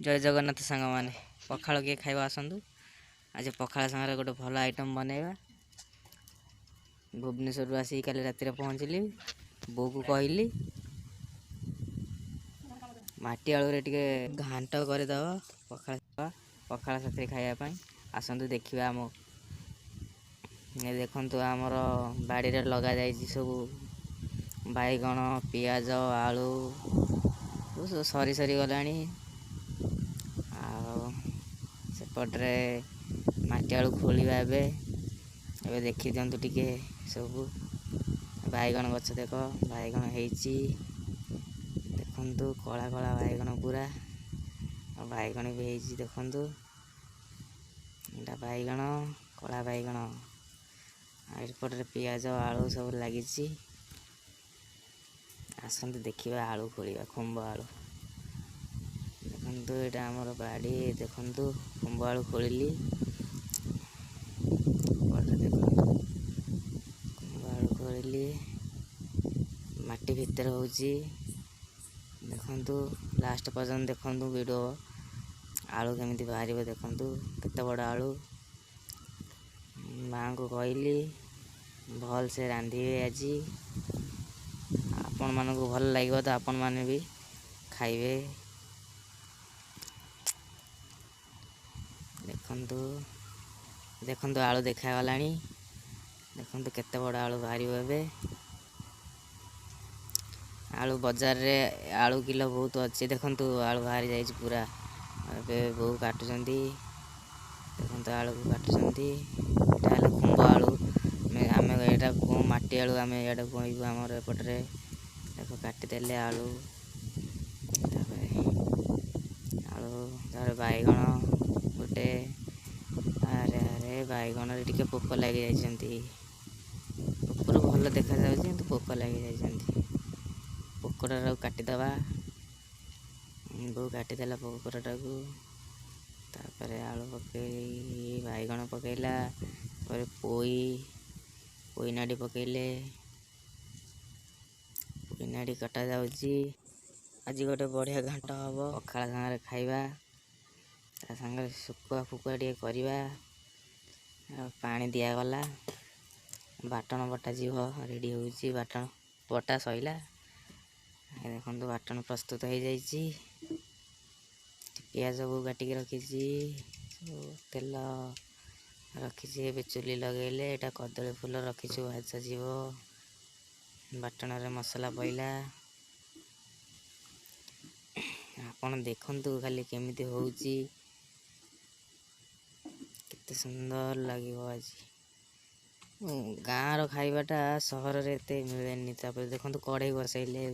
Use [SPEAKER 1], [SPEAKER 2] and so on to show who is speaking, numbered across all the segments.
[SPEAKER 1] जय जगन्नाथ सांग मैंने पखाड़ किए खाइबा आसतु। आज पखाड़ सांगे गोटे भल आइटम बनैबा। भुवनेश्वर आसिक काली राति पहुँचली। बो को कहली माटी आलू रे टिके घांट करदब पखाड़ पखाड़ साथी खाइबापी आसतु देखा। आम देखु आमर बाड़ी रे लगा जाइए सब बैगण पियाज आलू सरी सरी गला। सेपटे माटी आलू खोलिया एवं देखी दिंतु टिके सब बैगण गछ देख बैगण होती देखु कला कला बैगण पूरा बैगण भी होती देखु एटा बैगण कला बैगण एपटे पियाज आलू सब लगी। आसतु देखा आलू खोलिया खुंब आलू देखु यहाँ आमर बाड़ी देखु खुंब आलू खोलिली खुंब आलू खोलिली माटी भितर हो देखु लास्ट पर्यटन देखु वीडियो आलू केमी बाहर देखु केते बड़ आलू। माँ को कहली भल से रांधे आज आपण मानक भल लगे तो आपण मैंने भी खाइबे। देखु आलू देखागला देखु केते बड़ आलू बाहर ए आलू बजार रे आलू किलो बहुत अच्छे देखु आलू बाहरी जाइए पूरा बो काटुंट देखु आलू को काटुंट खुंब आलू आम यहाँ मटी आलू आम यहाँ कहबू आमर एपटे देख काटिदेले आलू आलू बैगण गोटे अरे अरे बैगण टे पोक लगी जाती ऊपर भल देखा कि पोक लगी जाती पोकटा काटिदबा बो काटिदेला पोकटा को तापर आलू पकई बैगण पकईला पोई पोई नाड़ी पकईले पोई नाड़ी कटा जाऊँगी। आज गोटे बढ़िया घाट हम पखाड़ सागर खाइबा सागर शुकुआ फुकुआ टे करवा पानी दिगला बाटन बटा जीव रेडी हो बाटन बटा सैला देखो बाटन प्रस्तुत हो जाइए। पियाज को काटिक रखी तेल रखी चुली लगेले यहाँ कदली फूल रखीचु भाजा जीव बाटन रे मसला पईला आपण देखु खाली केमी होती केते सुंदर लगे। आज गाँव खाइबाटा सहर रे एते मिलेनी। देखो कढ़ई बसैले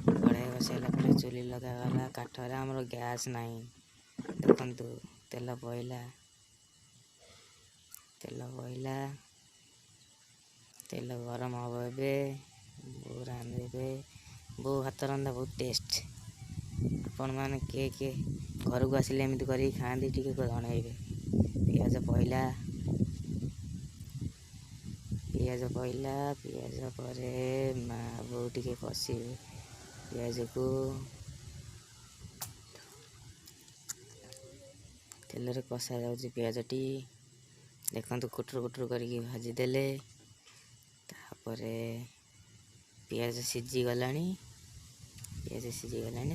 [SPEAKER 1] कढ़ई बसैला चुली लगागला काठर आमर गैस नहीं देखु तेल पईला तेल गरम हम ए बो रांधे बो हाथ रंधा बहुत टेस्ट। आपण मैंने किए घर को आसिले एमती कर खाँती टे जनइबे। पियाज पईला पियाज पर माँ बो टे कषे पियाज को तेल रे कषा जाऊँगी पियाज टी देखु कुटुर कुटुर करके भाजीदेले तापर पियाज सीझी गला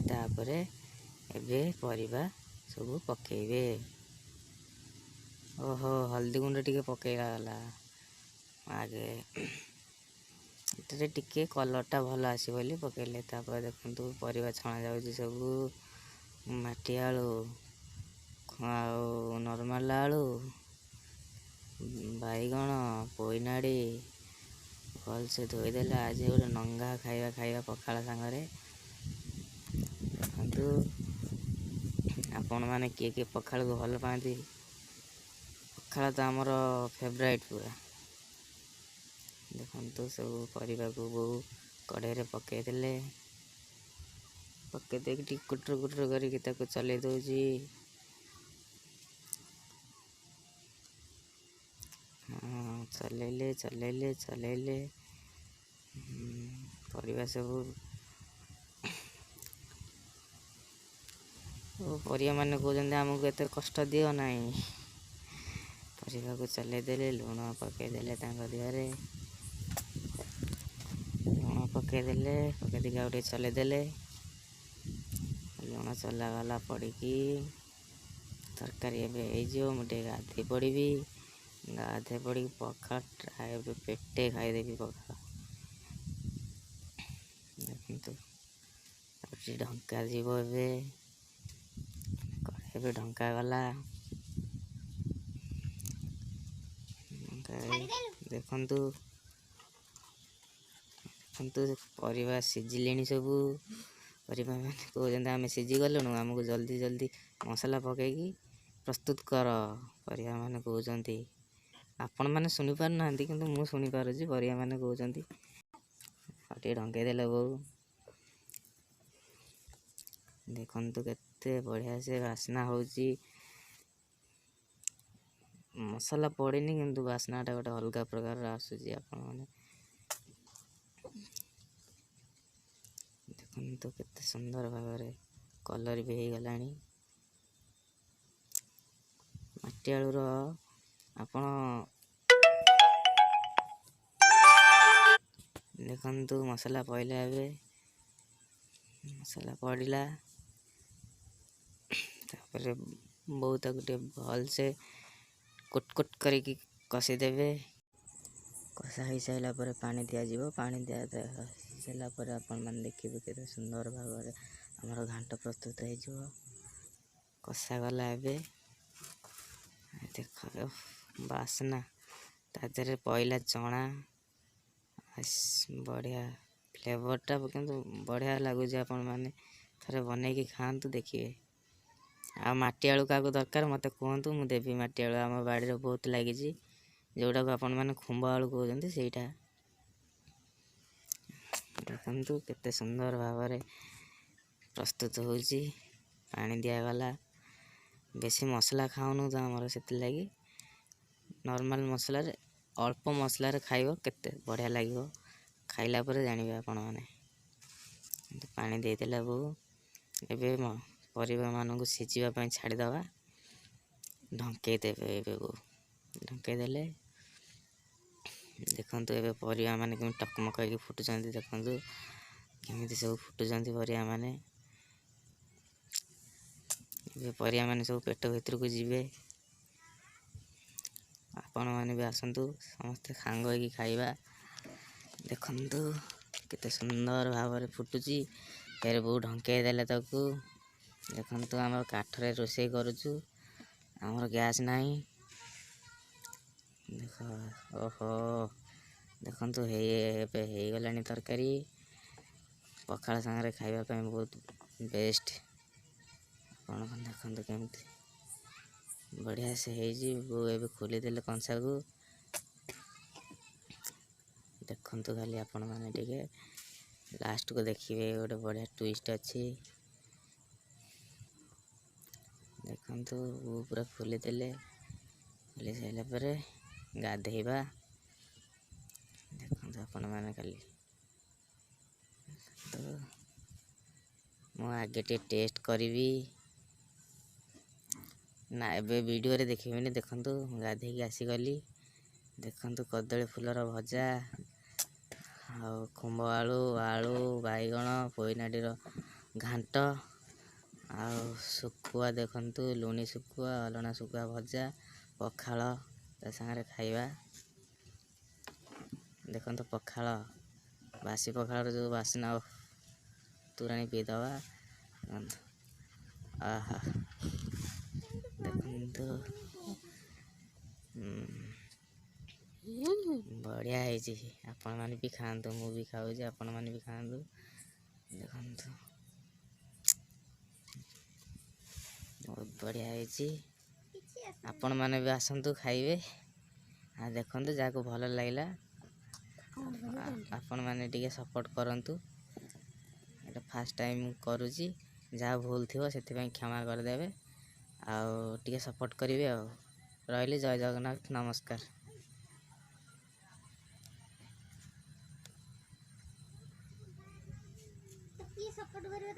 [SPEAKER 1] तापर एबे परिबा सब पकेबे। ओहो हल्दी गुंड टिके पकेला गला आगे टिके कलरटा भल आसी बोली पकेले तापर देखु परिबा छणा जाऊँगी सब माटी आलू नॉर्मल आलू बैगण पोई नाड़ी भल से धोईदेला। आज गोटे नंगा खाइबा पखाड़ सांगे देखु आपण मैंने किए पखाड़ को भल पाती पखाड़ तो आमर फेवरेट पूरा देखु सब परिबा को बो कढ़ई रे पकई देले पकई देख कुटुर कुटुर करके चले दौजी। हाँ चलैले परिबा सब परिया मैंने कहते आमको एत कष्ट दियो नहीं परिवा को चले देले लुण पकईदे देहरे लुण पकईदे पकई आउटे चलेदेले लुण चलागला पड़ी तरकारी एवं मुझे गाधे पड़ी गाधे पड़ी पखाड़ पेटे खाईदेवी पखाड़ देखते ढंका जीव कड़े ढंका गला देखु परिवा सिझिले सबू परिवा मैंने कहते आम सिझी गलुणु आमको जल्दी जल्दी मसला पकईकी प्रस्तुत कर परिवा मैंने कहते आपण मैंने शुणी पार ना कि मुझे शुणी पार्ची परिवा मैंने कहते ढंकई देले बो देखु केते बढ़िया से बास्ना होची मसला पड़ेनी किंतु बास्नाटा गोटे अलग प्रकार आसूची आपण मैंने देखु केते सुंदर भाव कलर भी हो गला माटी आलूर आपण देखु मसला पड़ला मसला पड़ा तापर बहुत गोटे भल से कुट करके कषिदेवे कषा हो सारा पर पानी दिज्व पानी दिया सारापर आपण मैंने देखिए केते सुंदर भाव आमर घांट प्रस्तुत हो कषा गला देख बास्ना तादे पहला चना बढ़िया फ्लेवरटा किंतु बढ़िया लगुच आपण मैंने थे बनईकी खातु देखिए आ माटी आलू क्या दरकार मत कहतु मुझे देवी माटी आलू आम बाड़ी बहुत लगी जोटा को आपण मैंने खुंब आलू कहते सहीटा देखु केते सुंदर भाव प्रस्तुत होची पानी दिगला बेसी मसला खाऊनु तो आमर से लगी नॉर्मल मसला अल्प मसला खाइब केते बढ़िया लगे खाइला पर जानिबे आपण माने पानी देदेला बो एबे परिवा मानक सिझीबा छाड़ीदवा ढंकई देवे एबे बो ढंकई देले देखु एबे परिवा माने कि टकमक फुटुचंती देखु केमिति सब फुटुचंती परिवा माने एबे परिवा माने सब पेट भीतर को जीवे आपण माने भी आसंतु समस्ते सांग होइकी खाइबा देखु केते सुंदर भाव फुटुची फिर बहुत ढंकई देले ताकू देखु आम काठरे रोषे करुचु आमर गैस नहीं देख ओहो देखु हो गला तरकारी पखाड़ सांगे खाइबा बहुत बेस्ट आपन देखु केमती बढ़िया से हो एबे खोलीदेले कंसा को देखु खाली आपण मैंने टिके लास्ट को देखिए गोटे बढ़िया ट्विस्ट अच्छी देखु पूरा खोलीदेले खोली सारा पर गाधेबा देखु आपण मैंने खाली तो मु आगे टेस्ट करी ना एबे वीडियो रे देखिबेनी देखु गाधेकी आसीगली देखु कदली फुलर भजा आ खुंब आलू आलू बैगण पोईनाटी घांट आ सुखुआ देखु लुणी सुखुआ अलना सुखुआ भजा पखाड़ ता सांगे खाइबा देखु पखाड़ बासी पखाड़ जो बास्ना तुराणी पीदवा आहा देखु बढ़िया है आपण मैंने भी खातु मु भी खाऊ आपण मैंने भी खातु देखु बहुत बढ़िया है आपण मैंने भी आसतु खाइबे आ देखु जहाँ भल लगे आपण मैंने टिके सपोर्ट करंतु एटा फास्ट टाइम करुची जहाँ भूल थी से क्षमा करदे आउ टिके सपोर्ट करेंगे आ रही जय जगन्नाथ नमस्कार।
[SPEAKER 2] सपोर्ट करियो